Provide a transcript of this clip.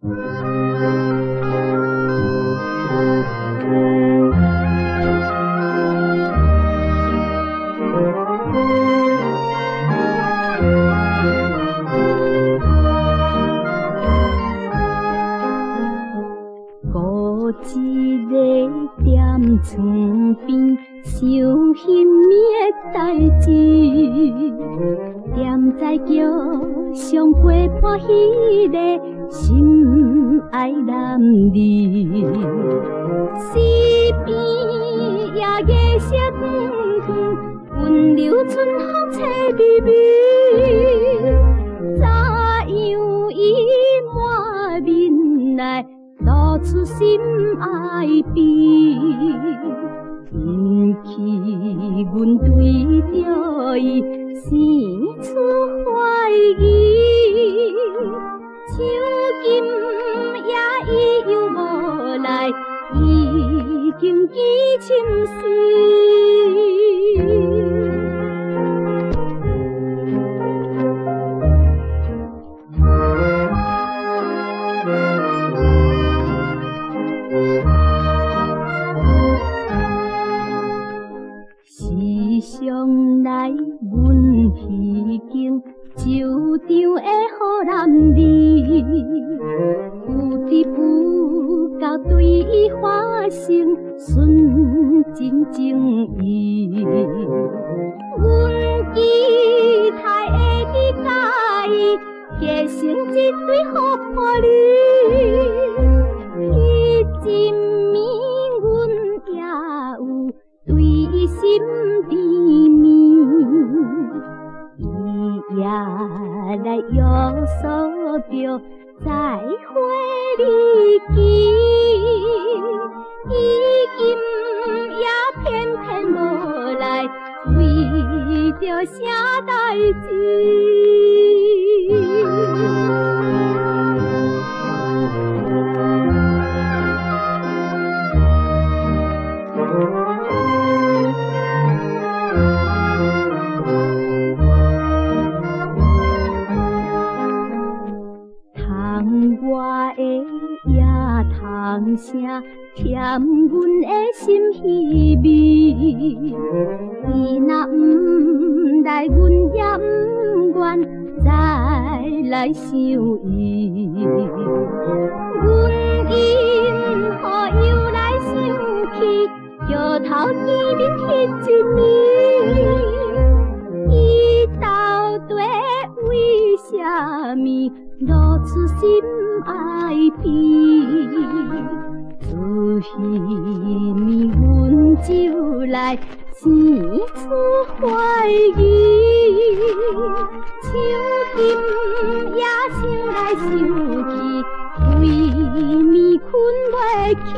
一个踮床边想彼暝的代志，踮在桥上陪伴迄个心爱男儿，西边夜月色长长，温柔春风吹微微，怎样伊满面来露出心爱悲，引起阮对着伊生出怀疑。像今夜伊又无来，已经记深丝。时常来阮彼间酒场的好男儿，有知不教对伊发生纯真情意。阮期待的你甲伊结成一对好伴侣，伊真暝阮也有对伊心甜蜜，伊也来约束着再会日期，伊今也偏偏无来，为着啥代志？我的夜虫声添阮的心稀微，伊若不来，阮也不愿再来想伊。阮因何又来想起桥头见面迄一暝？伊到底为啥物露出心爱悲？自彼暝阮就来生出怀疑，像今夜想来想去，规暝困袂去。